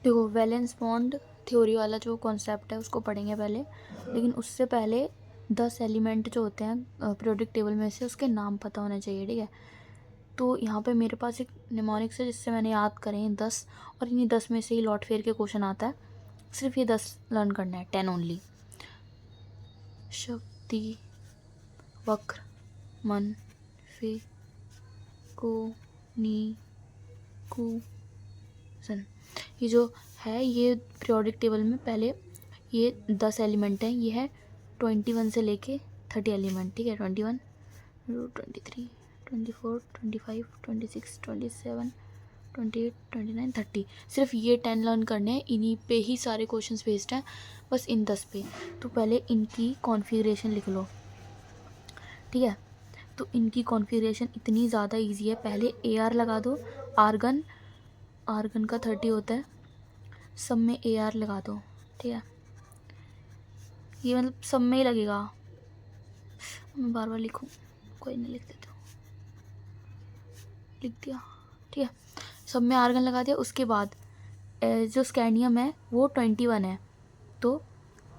देखो valence bond theory वाला जो कॉन्सेप्ट है उसको पढ़ेंगे पहले, लेकिन उससे पहले 10 एलिमेंट जो होते हैं पीरियोडिक टेबल में से उसके नाम पता होने चाहिए, ठीक है। तो यहाँ पे मेरे पास एक निमोनिक्स है जिससे मैंने याद करे हैं 10, और इन्हीं 10 में से ही लॉट फेयर के क्वेश्चन आता है। सिर्फ ये 10 लर्न करना है, 10 ओनली। शक्ति, वक्र, मन, फे, को, नी, कुसन। ये जो है ये पीरियोडिक टेबल में पहले ये 10 एलिमेंट हैं। ये है 21 से लेके 30 एलिमेंट, ठीक है। 21, 23, 24, 25, 26, 27, 28, 29, 30। सिर्फ ये 10 लर्न करने हैं, इन्हीं पे ही सारे क्वेश्चंस बेस्ड हैं, बस इन 10 पे। तो पहले इनकी कॉन्फ़िगरेशन लिख लो, ठीक है। तो इनकी कॉन्फ़िगरेशन इतनी ज़्यादा इजी है। पहले AR लगा दो, आर्गन का 30 होता है, सब में AR लगा दो, ठीक है। ये मतलब सब में ही लगेगा, मैं बार बार लिखूँ, कोई नहीं, लिख देता हूँ, लिख दिया, ठीक है। सब में आर्गन लगा दिया। उसके बाद जो स्कैंडियम है वो 21 है, तो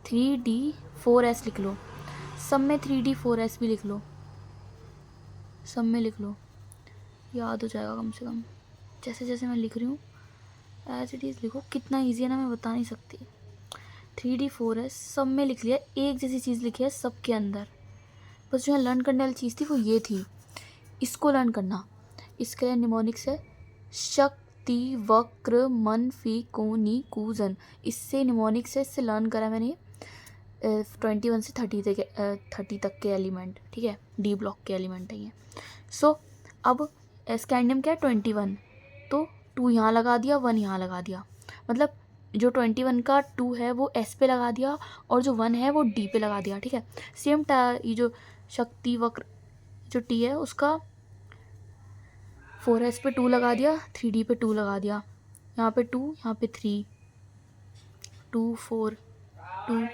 3D4S लिख लो। सब में 3D4S भी लिख लो, सब में लिख लो, याद हो जाएगा कम से कम। जैसे जैसे मैं लिख रही हूँ एज इट इज़ लिखो। कितना ईजी है ना, मैं बता नहीं सकती। 3D4S सब में लिख लिया, एक जैसी चीज़ लिखी है सबके अंदर। बस जो है लर्न करने वाली चीज़ थी वो ये थी, इसको लर्न करना। इसके लिए निमोनिक्स है शक्ति, वक्र, मन, फी, कोनी, कूजन। इससे निमोनिक्स है, इससे लर्न करा मैंने 21 से 30 तक के एलिमेंट, ठीक है। डी ब्लॉक के एलिमेंट है ये। सो अब स्कैंडियम क्या है 21, तो 2 यहाँ लगा दिया, 1 यहाँ लगा दिया। मतलब जो 21 का 2 है वो S पे लगा दिया, और जो 1 है वो D पे लगा दिया, ठीक है। सेम ये जो शक्ति वक्र जो T है उसका 4S पे 2 लगा दिया, 3D पे 2 लगा दिया, यहाँ पे 2, यहाँ पे 3, 2, 4, 2।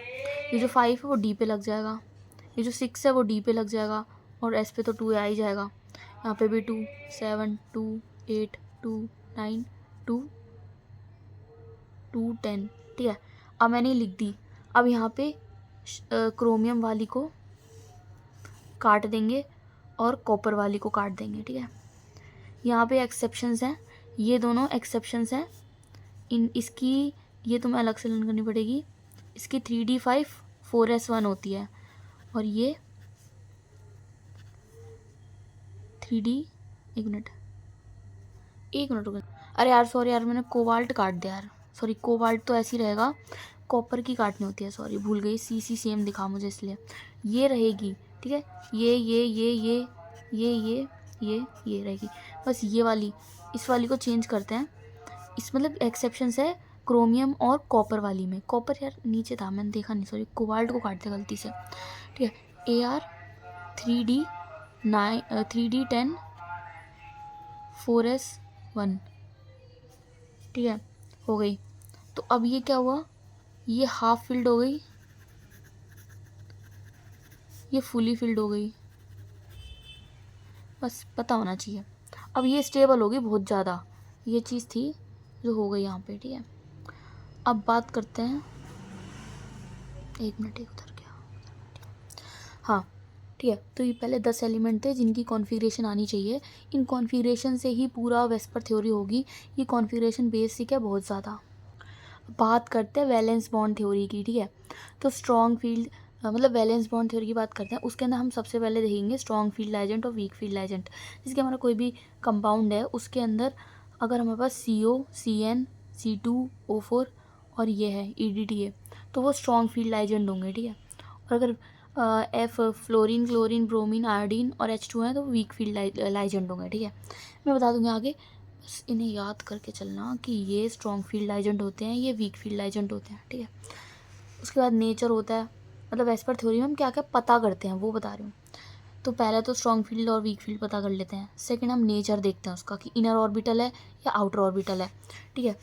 ये जो 5 है वो D पे लग जाएगा, ये जो 6 है वो D पे लग जाएगा, और S पे तो 2 आ ही जाएगा। यहाँ पे भी 2, 7, 2, 8, 2, 9, 2, 2, 10, ठीक है। अब मैंने लिख दी। अब यहाँ पे क्रोमियम वाली को काट देंगे और कॉपर वाली को काट देंगे, ठीक है। यहाँ पे एक्सेप्शंस हैं, ये दोनों एक्सेप्शंस हैं। इसकी ये तुम्हें अलग से लर्न करनी पड़ेगी। इसकी 3D5 4S1 होती है, और ये 3D, एक मिनट रुको। अरे यार सॉरी यार, मैंने कोबाल्ट काट दिया यार, सॉरी। कोबाल्ट तो ऐसे ही रहेगा, कॉपर की काटनी होती है, सॉरी भूल गई। सी सेम दिखा मुझे इसलिए। ये रहेगी, ठीक है। ये रहेगी। बस ये वाली, इस वाली को चेंज करते हैं। इस मतलब एक्सेप्शंस है क्रोमियम और कॉपर वाली में। कॉपर यार नीचे था, मैंने देखा नहीं, सॉरी। कोबाल्ट को काट दिया गलती से, ठीक है। AR 3D10 4S1, ठीक है, हो गई। तो अब ये क्या हुआ, ये हाफ फिल्ड हो गई, ये फुली फिल्ड हो गई, बस पता होना चाहिए। अब ये स्टेबल होगी बहुत ज़्यादा, ये चीज़ थी जो हो गई यहाँ पे, ठीक है। अब बात करते हैं, एक मिनट, एक उधर गया, हाँ ठीक है। तो ये पहले 10 एलिमेंट थे जिनकी कॉन्फ़िगरेशन आनी चाहिए। इन कॉन्फ़िगरेशन से ही पूरा वेस्पर थ्योरी होगी। ये कॉन्फ़िगरेशन बेसिक है बहुत ज़्यादा। बात करते हैं वैलेंस बॉन्ड थ्योरी की, ठीक है। तो स्ट्रॉन्ग फील्ड मतलब वैलेंस बॉन्ड थ्योरी की बात करते हैं। उसके अंदर हम सबसे पहले देखेंगे स्ट्रॉन्ग फील्ड एजेंट और वीक फील्ड एजेंट। जिसके हमारा कोई भी कंपाउंड है उसके अंदर अगर हमारे पास CO, CN, C2O4 और ये है EDTA, तो वो स्ट्रॉन्ग फील्ड एजेंट होंगे, ठीक है। और अगर F fluorine, chlorine, bromine, iodine और H2 हैं तो वीक फील्ड एजेंट होंगे, ठीक है। मैं बता दूंगी आगे, बस इन्हें याद करके चलना कि ये स्ट्रॉन्ग फील्ड एजेंट होते हैं, ये वीक फील्ड एजेंट होते हैं, ठीक है। उसके बाद नेचर होता है, मतलब एज पर थ्योरी में हम क्या क्या पता करते हैं वो बता रही हूँ। तो पहले तो स्ट्रॉन्ग फील्ड और वीक फील्ड पता कर लेते हैं। सेकंड हम नेचर देखते हैं उसका कि इनर ऑर्बिटल है या आउटर ऑर्बिटल है, ठीक है।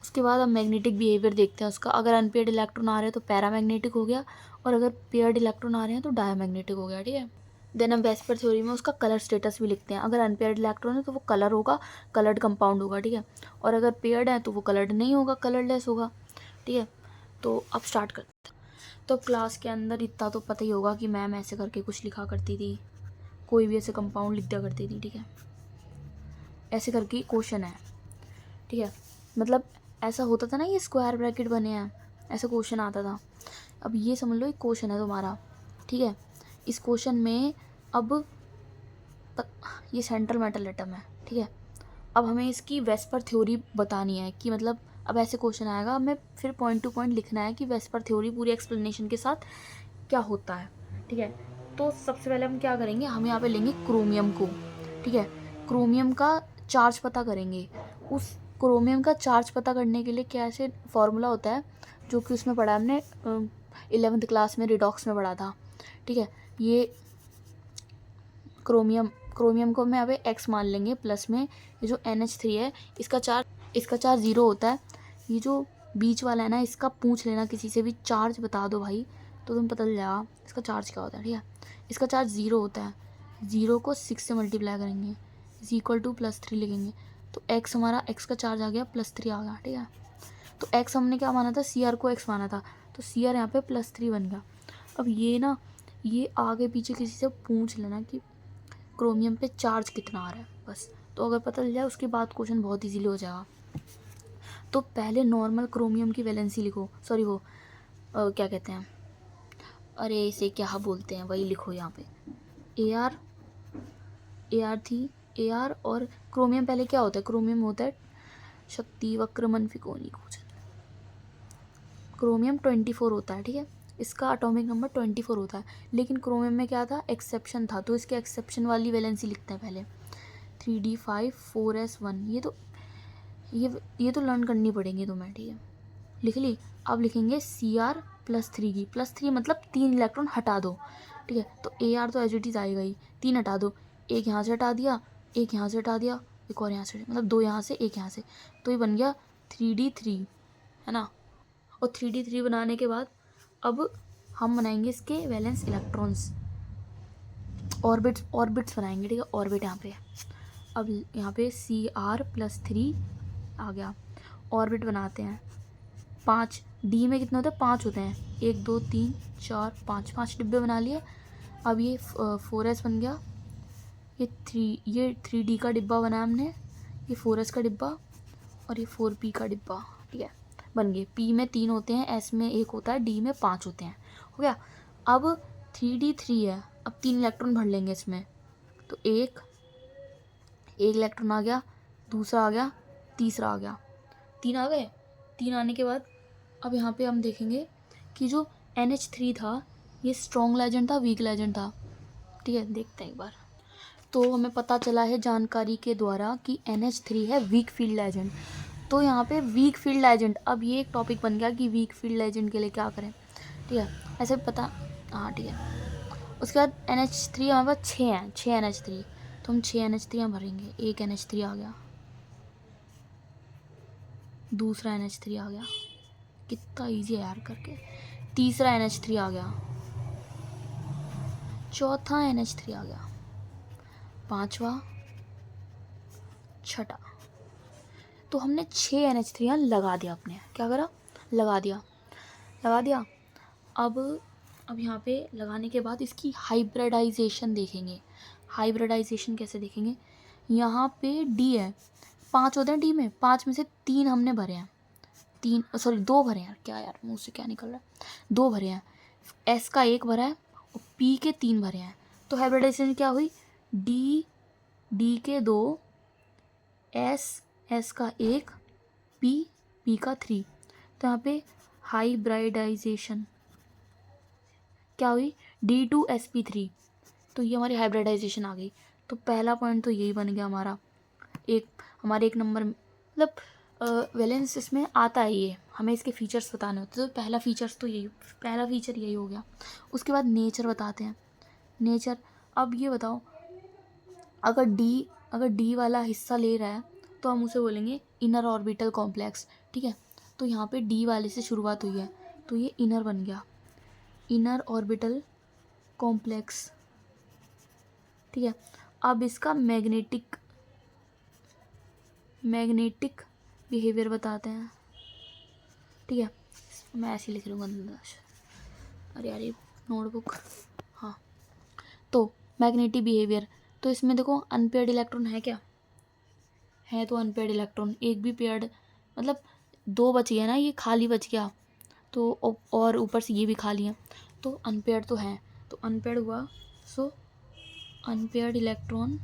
उसके बाद हम मैग्नेटिक बिहेवियर देखते हैं उसका। अगर अनपेयर्ड इलेक्ट्रॉन आ रहे हैं तो पैरामैग्नेटिक हो गया, और अगर पेयर्ड इलेक्ट्रॉन आ रहे हैं तो डायमैग्नेटिक हो गया, ठीक है। देन हम वेस्पर थ्योरी में उसका कलर स्टेटस भी लिखते हैं। अगर अनपेयर्ड इलेक्ट्रॉन है तो वो कलर होगा, कलर्ड कंपाउंड होगा, ठीक है। और अगर पेयर्ड है तो वो कलर्ड नहीं होगा, कलरलेस होगा, ठीक है। तो अब स्टार्ट करते हैं। तो क्लास के अंदर इतना तो पता ही होगा कि मैम ऐसे करके कुछ लिखा करती थी, कोई भी ऐसे कंपाउंड लिख दिया करती थी, ठीक है। ऐसे करके क्वेश्चन है, ठीक है। मतलब ऐसा होता था ना, ये स्क्वायर ब्रैकेट बने हैं, ऐसा क्वेश्चन आता था। अब ये समझ लो एक क्वेश्चन है तुम्हारा, ठीक है। इस क्वेश्चन में अब ये सेंट्रल मेटल एटम है, ठीक है। अब हमें इसकी वेस्पर थ्योरी बतानी है कि मतलब अब ऐसे क्वेश्चन आएगा, हमें फिर पॉइंट टू पॉइंट लिखना है कि वेस्पर थ्योरी पूरी एक्सप्लेनेशन के साथ क्या होता है, ठीक है। तो सबसे पहले हम क्या करेंगे, हम यहाँ पे लेंगे क्रोमियम को, ठीक है। क्रोमियम का चार्ज पता करेंगे। उस क्रोमियम का चार्ज पता करने के लिए क्या ऐसे फॉर्मूला होता है जो कि उसमें पढ़ा हमने 11th क्लास में, रिडॉक्स में पढ़ा था, ठीक है। ये क्रोमियम को हम यहाँ पे x मान लेंगे प्लस में। ये जो NH3 है इसका चार्ज 0 होता है। ये जो बीच वाला है ना, इसका पूछ लेना किसी से भी, चार्ज बता दो भाई तो तुम पता चल जाएगा इसका चार्ज क्या होता है, ठीक है। इसका चार्ज 0 होता है, 0 को 6 से मल्टीप्लाई करेंगे, इज इक्वल टू +3 लिखेंगे। तो x हमारा, x का चार्ज आ गया +3 आ गया, ठीक है। तो x हमने क्या माना था, Cr को x माना था, तो Cr यहाँ पे +3 बन गया। अब ये ना, ये आगे पीछे किसी से पूछ लेना कि क्रोमियम पे चार्ज कितना आ रहा है, बस। तो अगर पता चल जाए उसके बाद क्वेश्चन बहुत इजीली हो जाएगा। तो पहले नॉर्मल क्रोमियम की वैलेंसी लिखो, सॉरी वो क्या कहते हैं, अरे इसे क्या बोलते हैं, वही लिखो यहाँ पे। AR थी, AR और क्रोमियम पहले क्या होता है, क्रोमियम होता है शक्ति वक्र मनफी कोणीय सूचक। क्रोमियम 24 होता है, ठीक है। इसका एटॉमिक नंबर 24 होता है, लेकिन क्रोमियम में क्या था, एक्सेप्शन था, तो इसके एक्सेप्शन वाली वैलेंसी लिखते हैं पहले। 3d5 4s1, ये तो लर्न करनी पड़ेंगी तुम्हें, ठीक है। लिख ली। अब लिखेंगे Cr +3 की, +3 मतलब 3 इलेक्ट्रॉन हटा दो, ठीक है। तो Ar तो एज इट इज़ आएगा ही, 3 हटा दो, एक यहाँ से हटा दिया, एक यहाँ से हटा दिया, एक और यहाँ से, मतलब 2 यहाँ से, एक यहाँ से, तो ये बन गया 3d3, है ना। और 3d3 बनाने के बाद अब हम बनाएंगे इसके वैलेंस इलेक्ट्रॉन्स, ऑर्बिट्स बनाएंगे, ठीक है। ऑर्बिट यहाँ पे, अब यहाँ पे Cr +3 आ गया। ऑर्बिट बनाते हैं 5, डी में कितने होते हैं, 5 होते हैं, 1 2 3 4 5, 5 डिब्बे बना लिए। अब ये 4s बन गया, ये 3d का डिब्बा बनाया हमने, ये 4s का डिब्बा, और ये 4p का डिब्बा, ठीक है, बन गए। p में 3 होते हैं, s में 1 होता है, d में 5 होते हैं, हो गया। अब 3d3 है, अब 3 इलेक्ट्रॉन भर लेंगे इसमें, तो एक इलेक्ट्रॉन आ गया, दूसरा आ गया, तीसरा आ गया, 3 आ गए। 3 आने के बाद अब यहाँ पे हम देखेंगे कि जो NH3 था ये स्ट्रॉन्ग लेजेंड था, वीक लेजेंड था, ठीक है। देखते हैं एक बार। तो हमें पता चला है जानकारी के द्वारा कि NH3 है वीक फील्ड लेजेंड। तो यहाँ पे वीक फील्ड लेजेंड, अब ये एक टॉपिक बन गया कि वीक फील्ड लेजेंड के लिए क्या करें, ठीक है। ऐसे पता, हाँ ठीक है। उसके बाद NH3 हमारे पास 6 हैं, 6 NH3, तो हम 6 NH3 यहाँ भरेंगे। एक NH3 आ गया, दूसरा NH3 आ गया, कितना इजी है यार करके, तीसरा NH3 आ गया, चौथा NH3 आ गया, पांचवा, छठा। तो हमने 6 NH3 यहाँ लगा दिया, अपने क्या करा, लगा दिया। अब यहाँ पे लगाने के बाद इसकी हाइब्रिडाइजेशन देखेंगे। हाइब्रिडाइजेशन कैसे देखेंगे, यहाँ पे D है, 5 होते हैं D में, 5 में से 3 हमने भरे हैं, 2 भरे हैं, क्या यार मुँह से क्या निकल रहा है, 2 भरे हैं। S का 1 भरा है और P के 3 भरे हैं, तो हाइब्रिडाइजेशन क्या हुई, D के 2, S का 1, P का 3। तो यहाँ पे हाइब्रिडाइजेशन क्या हुई, D2sp3, तो ये हमारी हाइब्रिडाइजेशन आ गई। तो पहला पॉइंट तो यही बन गया हमारा, हमारे एक नंबर, मतलब वैलेंस इसमें आता है, ये हमें इसके फीचर्स बताने होते हैं, तो पहला फीचर यही हो गया। उसके बाद नेचर बताते हैं, नेचर। अब ये बताओ, अगर डी वाला हिस्सा ले रहा है तो हम उसे बोलेंगे इनर ऑर्बिटल कॉम्प्लेक्स, ठीक है। तो यहाँ पे डी वाले से शुरुआत हुई है, तो ये इनर बन गया, इनर ऑर्बिटल कॉम्प्लेक्स, ठीक है। अब इसका मैग्नेटिक बिहेवियर बताते हैं, ठीक है। मैं ऐसे ही लिख लूँगा, अरे यार ये नोटबुक, हाँ। तो मैग्नेटिक बिहेवियर, तो इसमें देखो अनपेयर्ड इलेक्ट्रॉन है क्या, है तो अनपेयर्ड इलेक्ट्रॉन, एक भी पेयर्ड, मतलब 2 बच गया ना, ये खाली बच गया तो, और ऊपर से ये भी खाली है, तो अनपेयर्ड तो है, तो अनपेयर्ड हुआ। सो अनपेयर्ड इलेक्ट्रॉन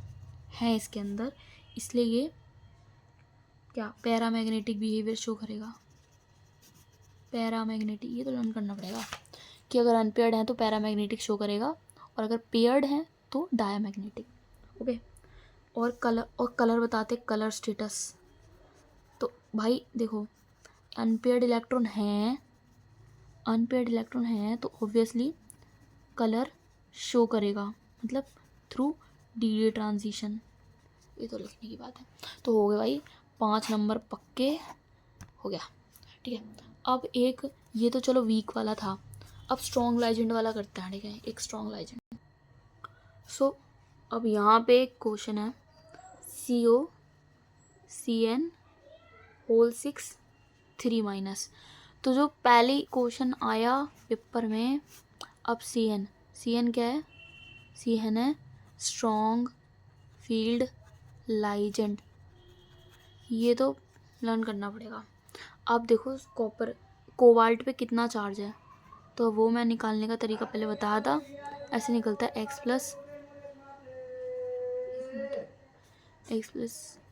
है इसके अंदर, इसलिए ये क्या पैरामैग्नेटिक बिहेवियर शो करेगा। पैरामैग्नेटिक, ये तो लर्न करना पड़ेगा कि अगर अनपेयर्ड है तो पैरामैग्नेटिक शो करेगा, और अगर पेयर्ड है तो डायामैग्नेटिक। ओके। और कलर बताते, कलर स्टेटस। तो भाई देखो अनपेयर्ड इलेक्ट्रॉन है तो ऑब्वियसली कलर शो करेगा, मतलब थ्रू डी ट्रांजिशन। ये तो लिखने की बात है। तो हो गए भाई 5 नंबर पक्के, हो गया, ठीक है। अब एक ये तो चलो वीक वाला था, अब स्ट्रॉन्ग लाइजेंड वाला करते हैं, ठीक है। एक स्ट्रॉन्ग लाइजेंड। सो अब यहाँ पे एक क्वेश्चन है, COCN होल 6 3-। तो जो पहले क्वेश्चन आया पेपर में, अब CN क्या है, CN है स्ट्रॉन्ग फील्ड लाइजेंड, ये तो लर्न करना पड़ेगा। अब देखो कोबाल्ट पे कितना चार्ज है, तो वो मैं निकालने का तरीका पहले बताया था। ऐसे निकलता है x प्लस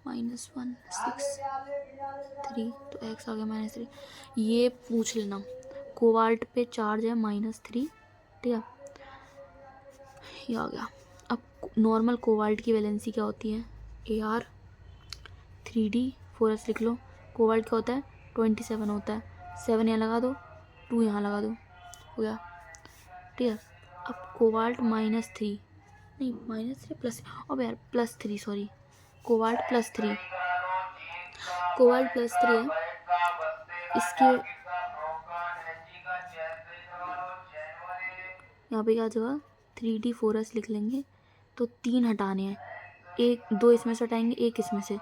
-1 6 3, तो x आ गया -3। ये पूछ लेना, कोबाल्ट पे चार्ज है -3, ठीक है, ये आ गया। अब नॉर्मल कोबाल्ट की वैलेंसी क्या होती है, AR 3D4S लिख लो। कोबाल्ट क्या होता है 27 होता है, 7 यहाँ लगा दो, 2 यहाँ लगा दो, हो गया, ठीक है। अब कोबाल्ट -3 नहीं -3 प्लस, अब यार +3, सॉरी, कोबाल्ट +3 है, इसके यहाँ पे क्या जगह 3D4S लिख लेंगे, तो 3 हटाने हैं, 2 इसमें से हटाएंगे, 1 इसमें से,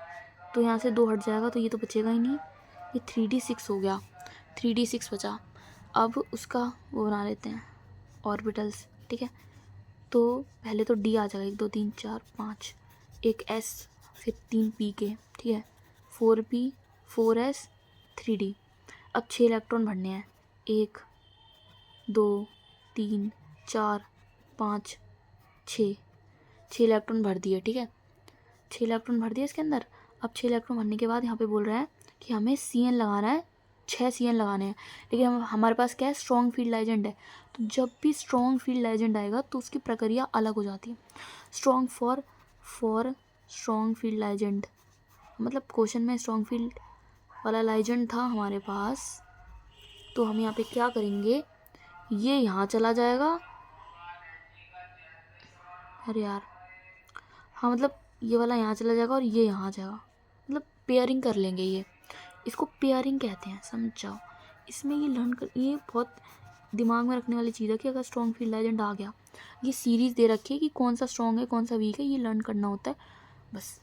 तो यहाँ से 2 हट जाएगा, तो ये तो बचेगा ही नहीं, ये 3D6 हो गया, 3D6 बचा। अब उसका वो बना लेते हैं ऑर्बिटल्स, ठीक है। तो पहले तो D आ जाएगा, 1 2 3 4 5, एक S, फिर 3 P के, ठीक है, 4P 4S 3D। अब 6 इलेक्ट्रॉन भरने हैं, 1 2 3 4 5 6 इलेक्ट्रॉन भर दिए, ठीक है, 6 इलेक्ट्रॉन भर दिए इसके अंदर। अब 6 इलेक्ट्रॉन भरने के बाद यहाँ पे बोल रहा है कि हमें CN लगाना है, 6 CN लगाने हैं, लेकिन हमारे पास क्या है, स्ट्रॉन्ग फील्ड लाइजेंड है। तो जब भी स्ट्रॉन्ग फील्ड लाइजेंड आएगा तो उसकी प्रक्रिया अलग हो जाती है। स्ट्रॉन्ग फॉर स्ट्रॉन्ग फील्ड लाइजेंड, मतलब क्वेश्चन में स्ट्रॉन्ग फील्ड वाला लाइजेंड था हमारे पास, तो हम यहाँ पे क्या करेंगे, ये यहाँ चला जाएगा, अरे यार हाँ, मतलब ये वाला यहाँ चला जाएगा और ये यहाँ आ जाएगा, मतलब पेयरिंग कर लेंगे, ये इसको पेयरिंग कहते हैं, समझ जाओ। इसमें ये लर्न कर, ये बहुत दिमाग में रखने वाली चीज़ है कि अगर स्ट्रॉन्ग फील्ड लाइजेंड आ गया, ये सीरीज़ दे रखी है कि कौन सा स्ट्रॉन्ग है कौन सा वीक है, ये लर्न करना होता है बस।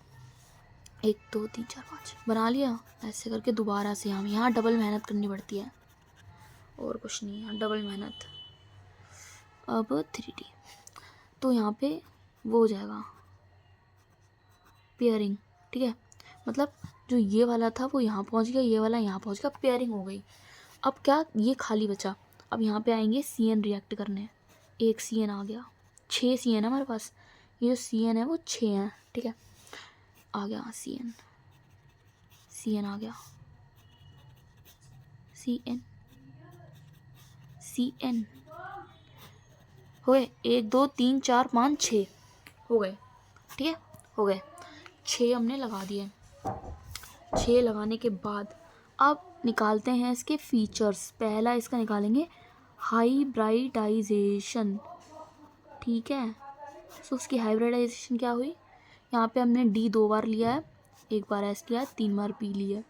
1 2 3 4 5 बना लिया, ऐसे करके दोबारा से हम यहाँ डबल मेहनत करनी पड़ती है, और कुछ नहीं, यहाँ डबल मेहनत। अब 3D, तो यहाँ पे वो हो जाएगा पेयरिंग, ठीक है, मतलब जो ये वाला था वो यहाँ पहुँच गया, ये वाला यहाँ पहुँच गया, पेयरिंग हो गई। अब क्या, ये खाली बचा, अब यहाँ पे आएंगे CN रिएक्ट करने, 1 CN आ गया, 6 CN है हमारे पास, ये जो CN है वो 6 हैं, ठीक है, आ गया CN आ गया, CN हो गए, 1 2 3 4 5 6 हो गए, ठीक है, हो गए 6 हमने लगा दिए। 6 लगाने के बाद अब निकालते हैं इसके फीचर्स। पहला इसका निकालेंगे हाइब्रिडाइजेशन, ठीक है। सो उसकी हाइब्रिडाइजेशन क्या हुई, यहाँ पे हमने D 2 बार लिया है, 1 बार S लिया है, 3 बार P लिया है,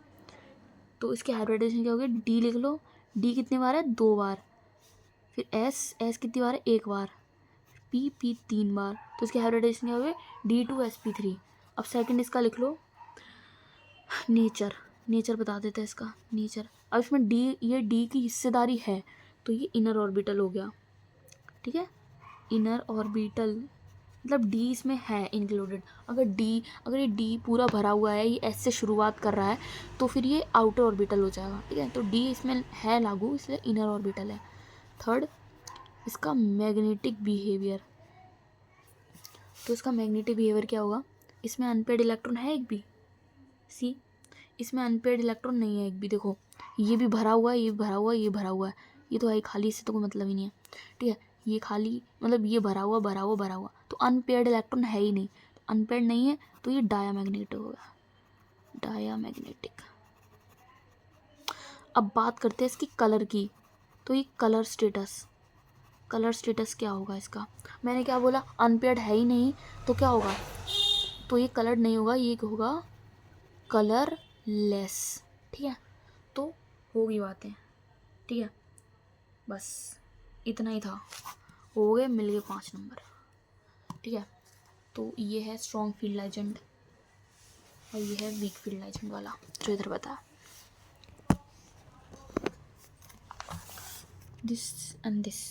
तो इसकी हाइब्रिडाइजेशन क्या होगी, D लिख लो, D कितनी बार है, 2 बार, फिर S कितनी बार है, 1 बार, P 3 बार, तो इसके हाइब्रिडाइजेशन क्या हुए D2sp3। अब सेकंड इसका लिख लो नेचर, नेचर बता देते हैं इसका नेचर। अब इसमें डी, ये डी की हिस्सेदारी है तो ये इनर ऑर्बिटल हो गया, ठीक है, इनर ऑर्बिटल मतलब डी इसमें है इंक्लूडेड। अगर ये डी पूरा भरा हुआ है, ये एस से शुरुआत कर रहा है, तो फिर ये आउटर ऑर्बिटल हो जाएगा, ठीक है। तो डी इसमें है लागू, इसलिए इनर ऑर्बिटल है। थर्ड इसका मैग्नेटिक बिहेवियर, तो इसका मैग्नेटिक बिहेवियर क्या होगा, इसमें अनपेड इलेक्ट्रॉन है एक भी, सी इसमें अनपेड इलेक्ट्रॉन नहीं है एक भी। देखो ये भी भरा हुआ है, ये भी भरा हुआ है, ये भरा हुआ है, ये तो है खाली, इससे तो कोई मतलब ही नहीं है, ठीक है। ये खाली मतलब ये भरा हुआ भरा हुआ भरा हुआ, तो अनपेड इलेक्ट्रॉन है ही नहीं, तो अनपेड नहीं है तो ये डायामैग्नेटिक होगा, डायामैग्नेटिक। अब बात करते हैं इसकी कलर की, तो ये कलर स्टेटस, कलर स्टेटस क्या होगा इसका, मैंने क्या बोला अनपेड है ही नहीं, तो क्या होगा, तो ये कलर नहीं होगा, ये होगा कलरलेस, ठीक है। तो होगी बातें, ठीक है, बस इतना ही था, हो गए, मिल गए 5 नंबर, ठीक है। तो ये है स्ट्रॉन्ग फील्ड एजेंट और ये है वीक फील्ड एजेंट वाला जो इधर बताया, दिस एंड दिस।